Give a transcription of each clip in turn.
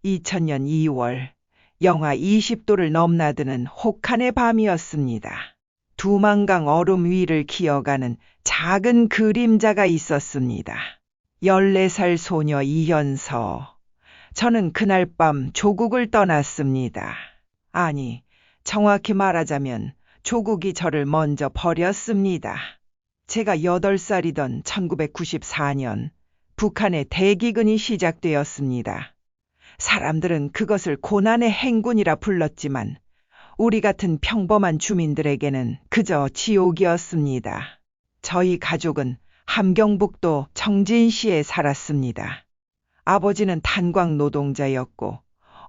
2000년 2월 영하 20도를 넘나드는 혹한의 밤이었습니다. 두만강 얼음 위를 기어가는 작은 그림자가 있었습니다. 14살 소녀 이현서. 저는 그날 밤 조국을 떠났습니다. 아니, 정확히 말하자면 조국이 저를 먼저 버렸습니다. 제가 8살이던 1994년 북한의 대기근이 시작되었습니다. 사람들은 그것을 고난의 행군이라 불렀지만 우리 같은 평범한 주민들에게는 그저 지옥이었습니다. 저희 가족은 함경북도 청진시에 살았습니다. 아버지는 탄광 노동자였고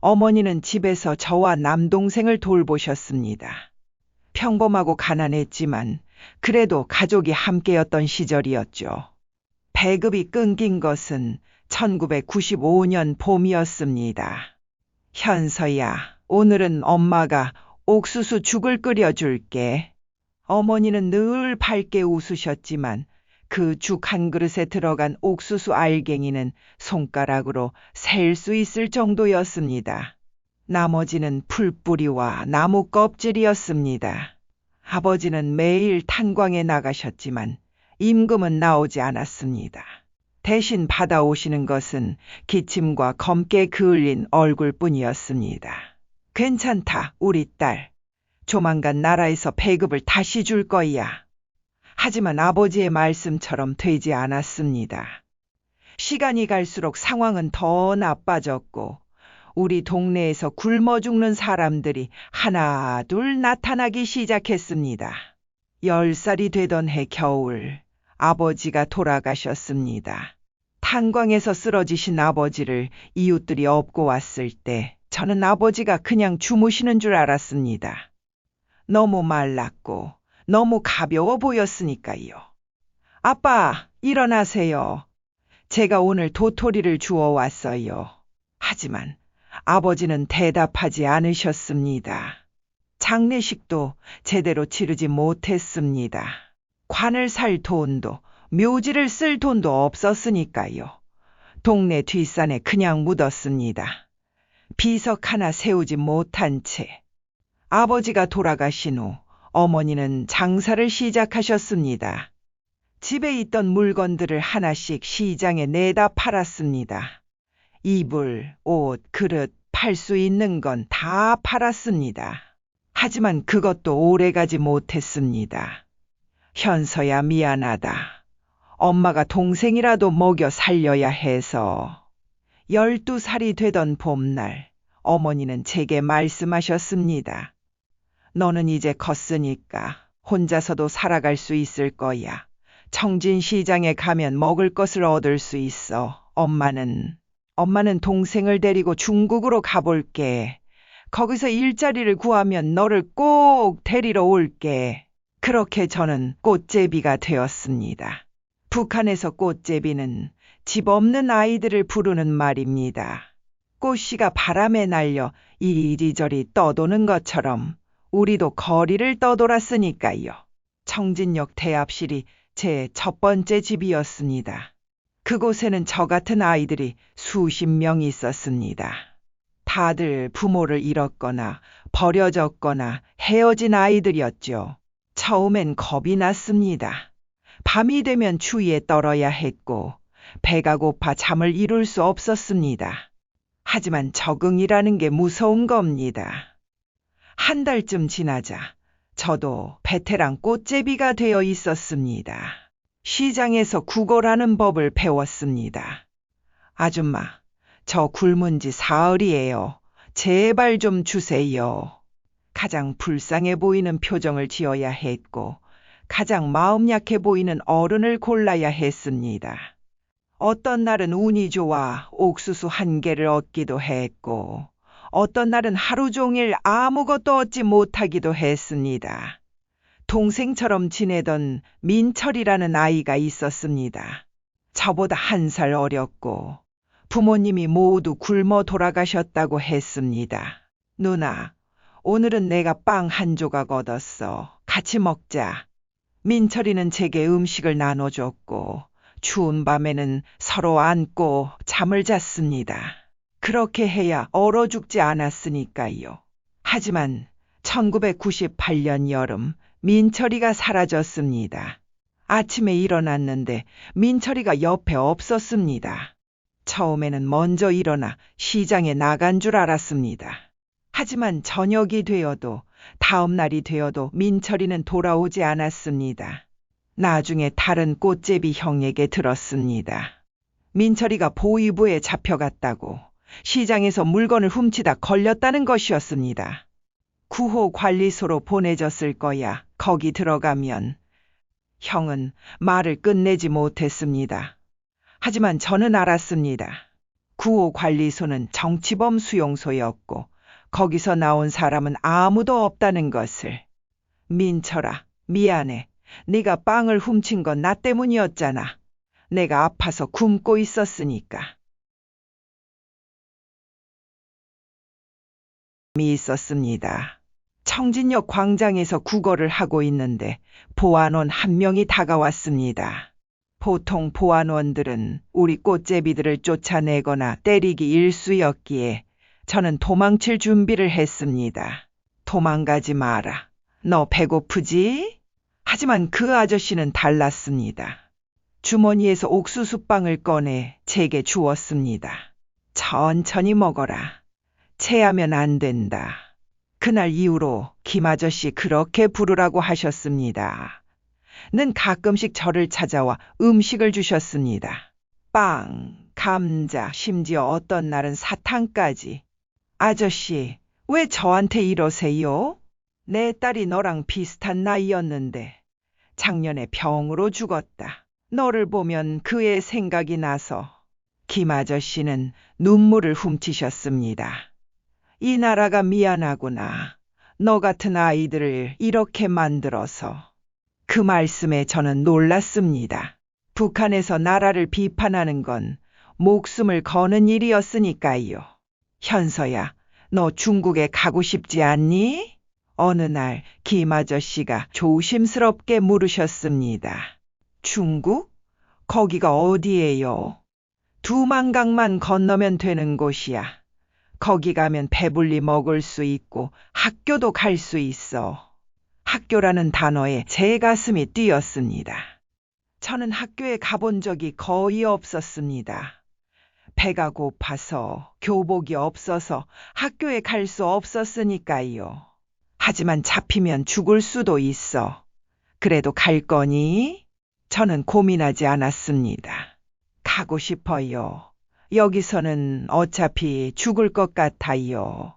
어머니는 집에서 저와 남동생을 돌보셨습니다. 평범하고 가난했지만 그래도 가족이 함께였던 시절이었죠. 배급이 끊긴 것은 1995년 봄이었습니다. 현서야, 오늘은 엄마가 옥수수 죽을 끓여줄게. 어머니는 늘 밝게 웃으셨지만 그 죽 한 그릇에 들어간 옥수수 알갱이는 손가락으로 셀 수 있을 정도였습니다. 나머지는 풀뿌리와 나무 껍질이었습니다. 아버지는 매일 탄광에 나가셨지만 임금은 나오지 않았습니다. 대신 받아오시는 것은 기침과 검게 그을린 얼굴뿐이었습니다. 괜찮다, 우리 딸. 조만간 나라에서 배급을 다시 줄 거야. 하지만 아버지의 말씀처럼 되지 않았습니다. 시간이 갈수록 상황은 더 나빠졌고 우리 동네에서 굶어 죽는 사람들이 하나 둘 나타나기 시작했습니다. 10살이 되던 해 겨울 아버지가 돌아가셨습니다. 탄광에서 쓰러지신 아버지를 이웃들이 업고 왔을 때 저는 아버지가 그냥 주무시는 줄 알았습니다. 너무 말랐고 너무 가벼워 보였으니까요. 아빠, 일어나세요. 제가 오늘 도토리를 주워 왔어요. 하지만 아버지는 대답하지 않으셨습니다. 장례식도 제대로 치르지 못했습니다. 관을 살 돈도 묘지를 쓸 돈도 없었으니까요. 동네 뒷산에 그냥 묻었습니다. 비석 하나 세우지 못한 채. 아버지가 돌아가신 후 어머니는 장사를 시작하셨습니다. 집에 있던 물건들을 하나씩 시장에 내다 팔았습니다. 이불, 옷, 그릇, 팔 수 있는 건 다 팔았습니다. 하지만 그것도 오래가지 못했습니다. 현서야, 미안하다. 엄마가 동생이라도 먹여 살려야 해서. 12살이 되던 봄날 어머니는 제게 말씀하셨습니다. 너는 이제 컸으니까 혼자서도 살아갈 수 있을 거야. 청진시장에 가면 먹을 것을 얻을 수 있어. 엄마는 동생을 데리고 중국으로 가볼게. 거기서 일자리를 구하면 너를 꼭 데리러 올게. 그렇게 저는 꽃제비가 되었습니다. 북한에서 꽃제비는 집 없는 아이들을 부르는 말입니다. 꽃씨가 바람에 날려 이리저리 떠도는 것처럼 우리도 거리를 떠돌았으니까요. 청진역 대합실이 제 첫 번째 집이었습니다. 그곳에는 저 같은 아이들이 수십 명 있었습니다. 다들 부모를 잃었거나 버려졌거나 헤어진 아이들이었죠. 처음엔 겁이 났습니다. 밤이 되면 추위에 떨어야 했고 배가 고파 잠을 이룰 수 없었습니다. 하지만 적응이라는 게 무서운 겁니다. 한 달쯤 지나자 저도 베테랑 꽃제비가 되어 있었습니다. 시장에서 구걸하는 법을 배웠습니다. 아줌마, 저 굶은 지 사흘이에요. 제발 좀 주세요. 가장 불쌍해 보이는 표정을 지어야 했고 가장 마음 약해 보이는 어른을 골라야 했습니다. 어떤 날은 운이 좋아 옥수수 1개를 얻기도 했고 어떤 날은 하루 종일 아무것도 얻지 못하기도 했습니다. 동생처럼 지내던 민철이라는 아이가 있었습니다. 저보다 1살 어렸고 부모님이 모두 굶어 돌아가셨다고 했습니다. 누나, 오늘은 내가 빵 1조각 얻었어. 같이 먹자. 민철이는 제게 음식을 나눠줬고 추운 밤에는 서로 안고 잠을 잤습니다. 그렇게 해야 얼어 죽지 않았으니까요. 하지만 1998년 여름 민철이가 사라졌습니다. 아침에 일어났는데 민철이가 옆에 없었습니다. 처음에는 먼저 일어나 시장에 나간 줄 알았습니다. 하지만 저녁이 되어도 다음 날이 되어도 민철이는 돌아오지 않았습니다. 나중에 다른 꽃제비 형에게 들었습니다. 민철이가 보위부에 잡혀갔다고 시장에서 물건을 훔치다 걸렸다는 것이었습니다. 9호 관리소로 보내졌을 거야. 거기 들어가면. 형은 말을 끝내지 못했습니다. 하지만 저는 알았습니다. 9호 관리소는 정치범 수용소였고 거기서 나온 사람은 아무도 없다는 것을. 민철아, 미안해. 네가 빵을 훔친 건 나 때문이었잖아. 내가 아파서 굶고 있었으니까. 있었습니다. 청진역 광장에서 구걸을 하고 있는데 보안원 한 명이 다가왔습니다. 보통 보안원들은 우리 꽃제비들을 쫓아내거나 때리기 일쑤였기에 저는 도망칠 준비를 했습니다. 도망가지 마라. 너 배고프지? 하지만 그 아저씨는 달랐습니다. 주머니에서 옥수수빵을 꺼내 제게 주었습니다. 천천히 먹어라. 체하면 안 된다. 그날 이후로 김 아저씨 그렇게 부르라고 하셨습니다. 는 가끔씩 저를 찾아와 음식을 주셨습니다. 빵, 감자, 심지어 어떤 날은 사탕까지. 아저씨, 왜 저한테 이러세요? 내 딸이 너랑 비슷한 나이였는데 작년에 병으로 죽었다. 너를 보면 그의 생각이 나서. 김 아저씨는 눈물을 훔치셨습니다. 이 나라가 미안하구나. 너 같은 아이들을 이렇게 만들어서. 그 말씀에 저는 놀랐습니다. 북한에서 나라를 비판하는 건 목숨을 거는 일이었으니까요. 현서야, 너 중국에 가고 싶지 않니? 어느 날 김 아저씨가 조심스럽게 물으셨습니다. 중국? 거기가 어디예요? 두만강만 건너면 되는 곳이야. 거기 가면 배불리 먹을 수 있고 학교도 갈 수 있어. 학교라는 단어에 제 가슴이 뛰었습니다. 저는 학교에 가본 적이 거의 없었습니다. 배가 고파서 교복이 없어서 학교에 갈 수 없었으니까요. 하지만 잡히면 죽을 수도 있어. 그래도 갈 거니? 저는 고민하지 않았습니다. 가고 싶어요. 여기서는 어차피 죽을 것 같아요.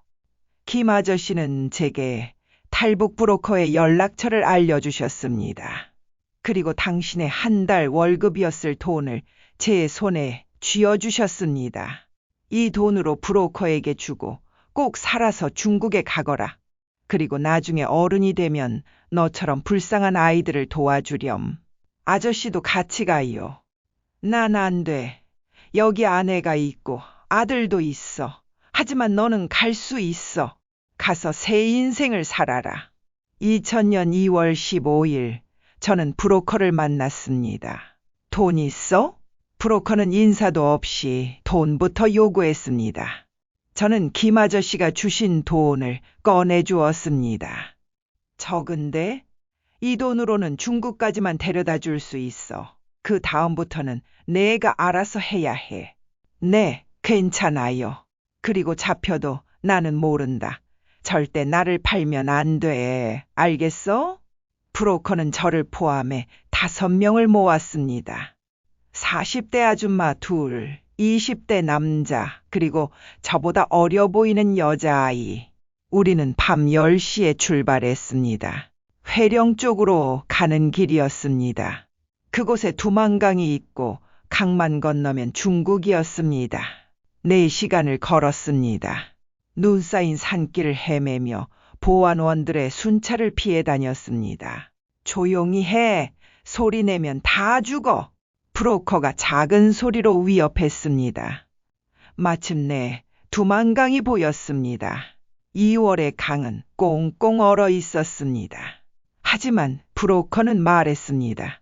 김 아저씨는 제게 탈북 브로커의 연락처를 알려주셨습니다. 그리고 당신의 한 달 월급이었을 돈을 제 손에 쥐어주셨습니다. 이 돈으로 브로커에게 주고 꼭 살아서 중국에 가거라. 그리고 나중에 어른이 되면 너처럼 불쌍한 아이들을 도와주렴. 아저씨도 같이 가요. 난 안 돼. 여기 아내가 있고 아들도 있어. 하지만 너는 갈 수 있어. 가서 새 인생을 살아라. 2000년 2월 15일 저는 브로커를 만났습니다. 돈 있어? 브로커는 인사도 없이 돈부터 요구했습니다. 저는 김 아저씨가 주신 돈을 꺼내주었습니다. 적은데? 이 돈으로는 중국까지만 데려다 줄 수 있어. 그 다음부터는 내가 알아서 해야 해. 네, 괜찮아요. 그리고 잡혀도 나는 모른다. 절대 나를 팔면 안 돼. 알겠어? 브로커는 저를 포함해 5명을 모았습니다. 40대 아줌마 2, 20대 남자, 그리고 저보다 어려 보이는 여자아이. 우리는 밤 10시에 출발했습니다. 회령 쪽으로 가는 길이었습니다. 그곳에 두만강이 있고 강만 건너면 중국이었습니다. 4시간을 걸었습니다. 눈 쌓인 산길을 헤매며 보안원들의 순찰을 피해 다녔습니다. 조용히 해. 소리 내면 다 죽어. 브로커가 작은 소리로 위협했습니다. 마침내 두만강이 보였습니다. 2월의 강은 꽁꽁 얼어 있었습니다. 하지만 브로커는 말했습니다.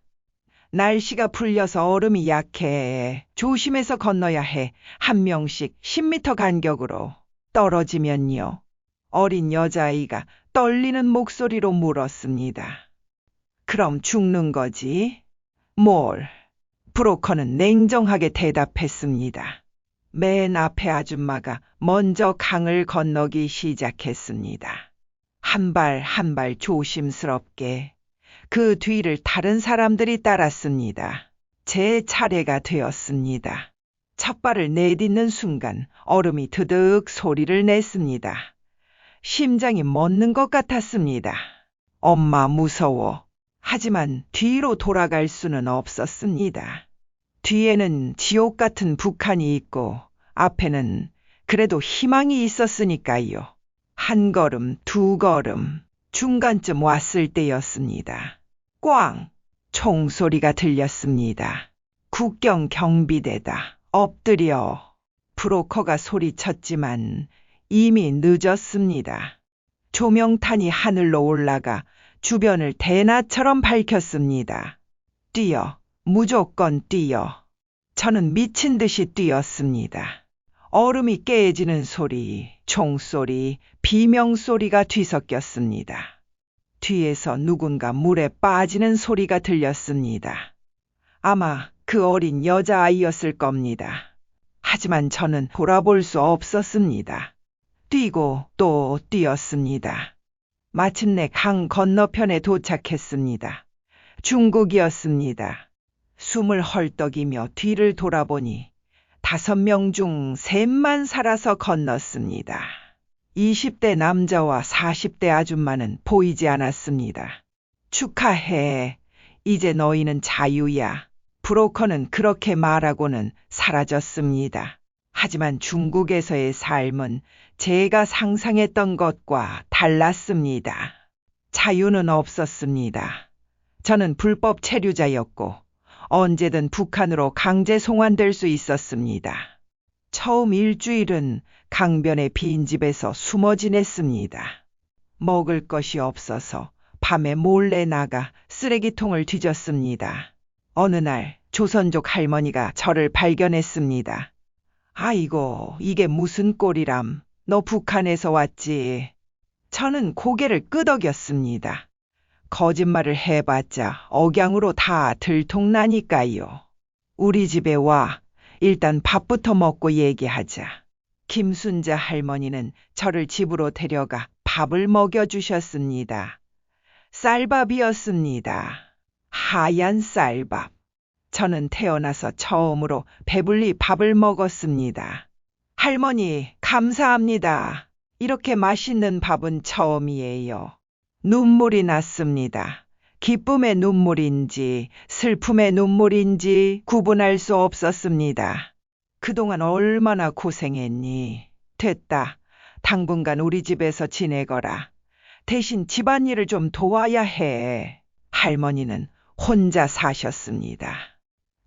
날씨가 풀려서 얼음이 약해. 조심해서 건너야 해. 한 명씩 10m 간격으로. 떨어지면요. 어린 여자아이가 떨리는 목소리로 물었습니다. 그럼 죽는 거지? 뭘? 브로커는 냉정하게 대답했습니다. 맨 앞에 아줌마가 먼저 강을 건너기 시작했습니다. 한 발 한 발 조심스럽게. 그 뒤를 다른 사람들이 따랐습니다. 제 차례가 되었습니다. 첫 발을 내딛는 순간 얼음이 드득 소리를 냈습니다. 심장이 멎는 것 같았습니다. 엄마 무서워. 하지만 뒤로 돌아갈 수는 없었습니다. 뒤에는 지옥 같은 북한이 있고 앞에는 그래도 희망이 있었으니까요. 한 걸음, 두 걸음, 중간쯤 왔을 때였습니다. 꽝! 총소리가 들렸습니다. 국경 경비대다. 엎드려. 브로커가 소리쳤지만 이미 늦었습니다. 조명탄이 하늘로 올라가 주변을 대낮처럼 밝혔습니다. 뛰어. 무조건 뛰어. 저는 미친 듯이 뛰었습니다. 얼음이 깨지는 소리, 총소리, 비명소리가 뒤섞였습니다. 뒤에서 누군가 물에 빠지는 소리가 들렸습니다. 아마 그 어린 여자아이였을 겁니다. 하지만 저는 돌아볼 수 없었습니다. 뛰고 또 뛰었습니다. 마침내 강 건너편에 도착했습니다. 중국이었습니다. 숨을 헐떡이며 뒤를 돌아보니 5명 중 3만 살아서 건넜습니다. 20대 남자와 40대 아줌마는 보이지 않았습니다. 축하해. 이제 너희는 자유야. 브로커는 그렇게 말하고는 사라졌습니다. 하지만 중국에서의 삶은 제가 상상했던 것과 달랐습니다. 자유는 없었습니다. 저는 불법 체류자였고 언제든 북한으로 강제 송환될 수 있었습니다. 처음 일주일은 강변의 빈집에서 숨어 지냈습니다. 먹을 것이 없어서 밤에 몰래 나가 쓰레기통을 뒤졌습니다. 어느 날 조선족 할머니가 저를 발견했습니다. 아이고, 이게 무슨 꼴이람. 너 북한에서 왔지. 저는 고개를 끄덕였습니다. 거짓말을 해봤자 억양으로 다 들통나니까요. 우리 집에 와. 일단 밥부터 먹고 얘기하자. 김순자 할머니는 저를 집으로 데려가 밥을 먹여주셨습니다. 쌀밥이었습니다. 하얀 쌀밥. 저는 태어나서 처음으로 배불리 밥을 먹었습니다. 할머니, 감사합니다. 이렇게 맛있는 밥은 처음이에요. 눈물이 났습니다. 기쁨의 눈물인지 슬픔의 눈물인지 구분할 수 없었습니다. 그동안 얼마나 고생했니? 됐다. 당분간 우리 집에서 지내거라. 대신 집안일을 좀 도와야 해. 할머니는 혼자 사셨습니다.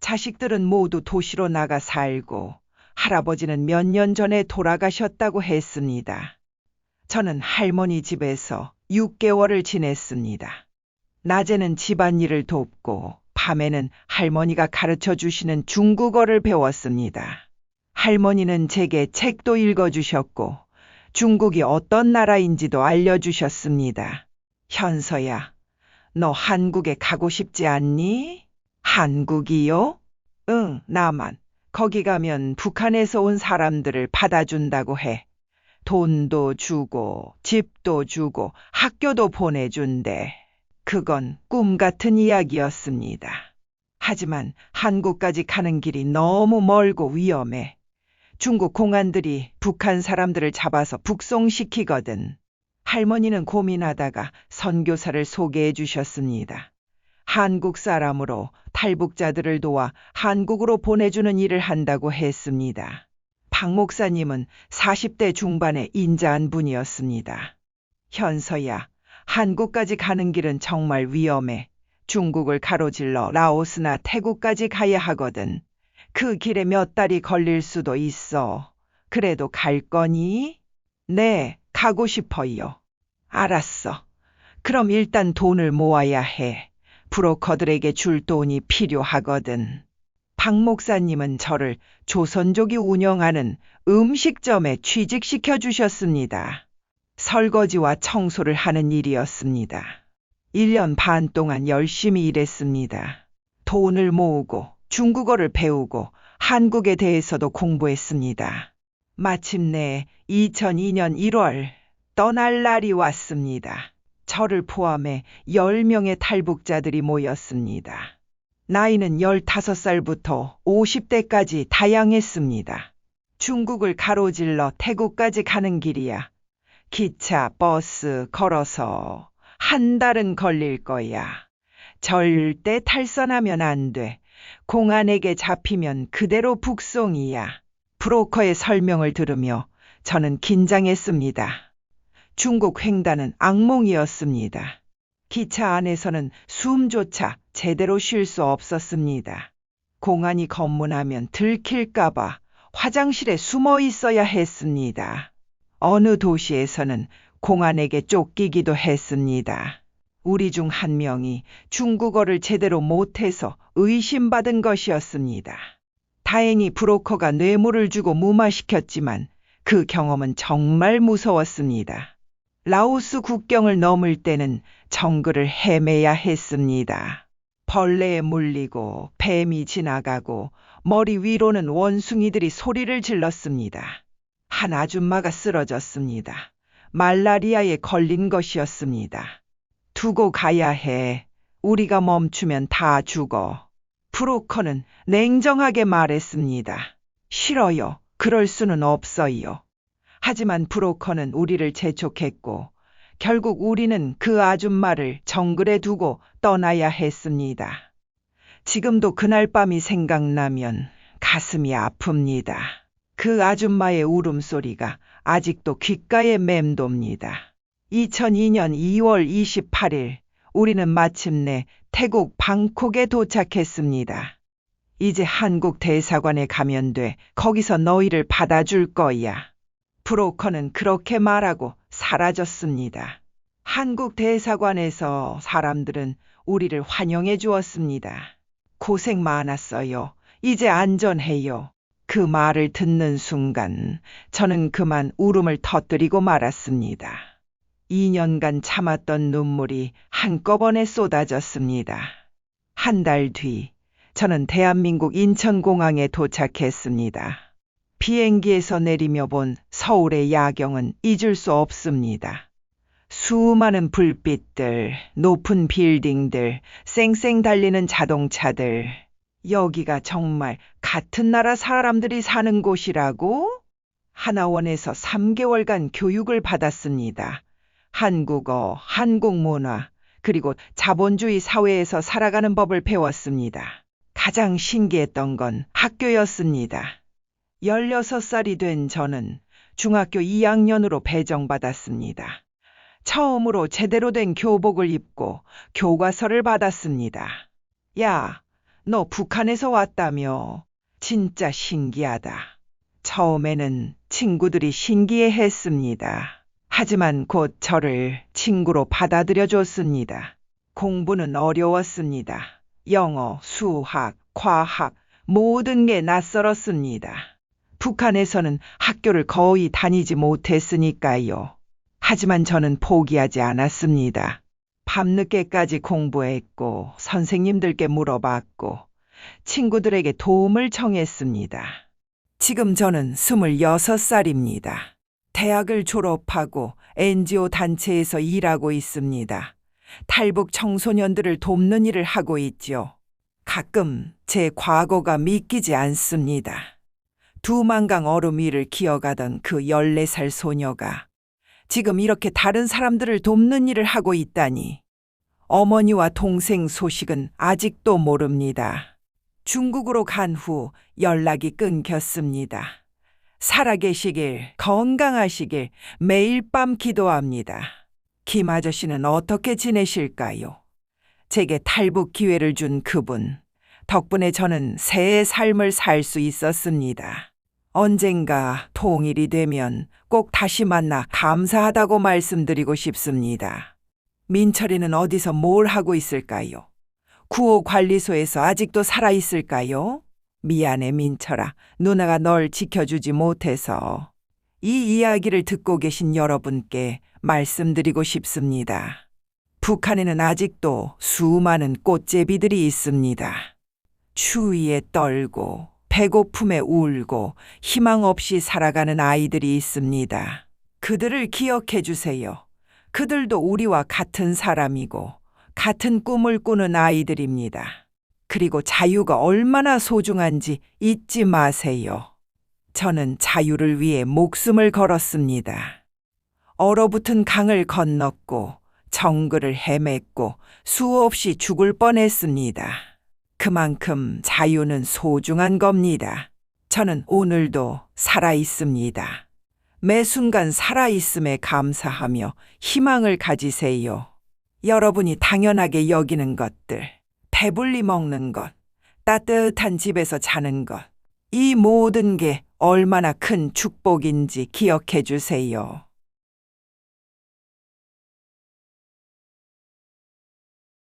자식들은 모두 도시로 나가 살고 할아버지는 몇 년 전에 돌아가셨다고 했습니다. 저는 할머니 집에서 6개월을 지냈습니다. 낮에는 집안일을 돕고 밤에는 할머니가 가르쳐 주시는 중국어를 배웠습니다. 할머니는 제게 책도 읽어주셨고 중국이 어떤 나라인지도 알려주셨습니다. 현서야, 너 한국에 가고 싶지 않니? 한국이요? 응, 나만. 거기 가면 북한에서 온 사람들을 받아준다고 해. 돈도 주고 집도 주고 학교도 보내준대. 그건 꿈 같은 이야기였습니다. 하지만 한국까지 가는 길이 너무 멀고 위험해. 중국 공안들이 북한 사람들을 잡아서 북송시키거든. 할머니는 고민하다가 선교사를 소개해 주셨습니다. 한국 사람으로 탈북자들을 도와 한국으로 보내주는 일을 한다고 했습니다. 박 목사님은 40대 중반의 인자한 분이었습니다. 현서야, 한국까지 가는 길은 정말 위험해. 중국을 가로질러 라오스나 태국까지 가야 하거든. 그 길에 몇 달이 걸릴 수도 있어. 그래도 갈 거니? 네, 가고 싶어요. 알았어. 그럼 일단 돈을 모아야 해. 브로커들에게 줄 돈이 필요하거든. 박 목사님은 저를 조선족이 운영하는 음식점에 취직시켜 주셨습니다. 설거지와 청소를 하는 일이었습니다. 1년 반 동안 열심히 일했습니다. 돈을 모으고 중국어를 배우고 한국에 대해서도 공부했습니다. 마침내 2002년 1월 떠날 날이 왔습니다. 저를 포함해 10명의 탈북자들이 모였습니다. 나이는 15살부터 50대까지 다양했습니다. 중국을 가로질러 태국까지 가는 길이야. 기차, 버스, 걸어서 한 달은 걸릴 거야. 절대 탈선하면 안 돼. 공안에게 잡히면 그대로 북송이야. 브로커의 설명을 들으며 저는 긴장했습니다. 중국 횡단은 악몽이었습니다. 기차 안에서는 숨조차 제대로 쉴 수 없었습니다. 공안이 검문하면 들킬까봐 화장실에 숨어 있어야 했습니다. 어느 도시에서는 공안에게 쫓기기도 했습니다. 우리 중 한 명이 중국어를 제대로 못해서 의심받은 것이었습니다. 다행히 브로커가 뇌물을 주고 무마시켰지만 그 경험은 정말 무서웠습니다. 라오스 국경을 넘을 때는 정글을 헤매야 했습니다. 벌레에 물리고 뱀이 지나가고 머리 위로는 원숭이들이 소리를 질렀습니다. 한 아줌마가 쓰러졌습니다. 말라리아에 걸린 것이었습니다. 두고 가야 해. 우리가 멈추면 다 죽어. 브로커는 냉정하게 말했습니다. 싫어요. 그럴 수는 없어요. 하지만 브로커는 우리를 재촉했고 결국 우리는 그 아줌마를 정글에 두고 떠나야 했습니다. 지금도 그날 밤이 생각나면 가슴이 아픕니다. 그 아줌마의 울음소리가 아직도 귓가에 맴돕니다. 2002년 2월 28일 우리는 마침내 태국 방콕에 도착했습니다. 이제 한국 대사관에 가면 돼. 거기서 너희를 받아줄 거야. 브로커는 그렇게 말하고 사라졌습니다. 한국 대사관에서 사람들은 우리를 환영해 주었습니다. 고생 많았어요. 이제 안전해요. 그 말을 듣는 순간 저는 그만 울음을 터뜨리고 말았습니다. 2년간 참았던 눈물이 한꺼번에 쏟아졌습니다. 한 달 뒤 저는 대한민국 인천공항에 도착했습니다. 비행기에서 내리며 본 서울의 야경은 잊을 수 없습니다. 수많은 불빛들, 높은 빌딩들, 쌩쌩 달리는 자동차들. 여기가 정말 같은 나라 사람들이 사는 곳이라고? 하나원에서 3개월간 교육을 받았습니다. 한국어, 한국 문화, 그리고 자본주의 사회에서 살아가는 법을 배웠습니다. 가장 신기했던 건 학교였습니다. 16살이 된 저는 중학교 2학년으로 배정받았습니다. 처음으로 제대로 된 교복을 입고 교과서를 받았습니다. 야, 너 북한에서 왔다며? 진짜 신기하다. 처음에는 친구들이 신기해했습니다. 하지만 곧 저를 친구로 받아들여 줬습니다. 공부는 어려웠습니다. 영어, 수학, 과학, 모든 게 낯설었습니다. 북한에서는 학교를 거의 다니지 못했으니까요. 하지만 저는 포기하지 않았습니다. 밤늦게까지 공부했고 선생님들께 물어봤고 친구들에게 도움을 청했습니다. 지금 저는 26살입니다. 대학을 졸업하고 NGO 단체에서 일하고 있습니다. 탈북 청소년들을 돕는 일을 하고 있죠. 가끔 제 과거가 믿기지 않습니다. 두만강 얼음 위를 기어가던 그 14살 소녀가 지금 이렇게 다른 사람들을 돕는 일을 하고 있다니. 어머니와 동생 소식은 아직도 모릅니다. 중국으로 간 후 연락이 끊겼습니다. 살아계시길, 건강하시길 매일 밤 기도합니다. 김 아저씨는 어떻게 지내실까요? 제게 탈북 기회를 준 그분. 덕분에 저는 새의 삶을 살 수 있었습니다. 언젠가 통일이 되면 꼭 다시 만나 감사하다고 말씀드리고 싶습니다. 민철이는 어디서 뭘 하고 있을까요? 구호 관리소에서 아직도 살아있을까요? 미안해, 민철아. 누나가 널 지켜주지 못해서. 이 이야기를 듣고 계신 여러분께 말씀드리고 싶습니다. 북한에는 아직도 수많은 꽃제비들이 있습니다. 추위에 떨고 배고픔에 울고 희망 없이 살아가는 아이들이 있습니다. 그들을 기억해 주세요. 그들도 우리와 같은 사람이고 같은 꿈을 꾸는 아이들입니다. 그리고 자유가 얼마나 소중한지 잊지 마세요. 저는 자유를 위해 목숨을 걸었습니다. 얼어붙은 강을 건넜고 정글을 헤맸고 수없이 죽을 뻔했습니다. 그만큼 자유는 소중한 겁니다. 저는 오늘도 살아 있습니다. 매 순간 살아있음에 감사하며 희망을 가지세요. 여러분이 당연하게 여기는 것들, 배불리 먹는 것, 따뜻한 집에서 자는 것, 이 모든 게 얼마나 큰 축복인지 기억해 주세요.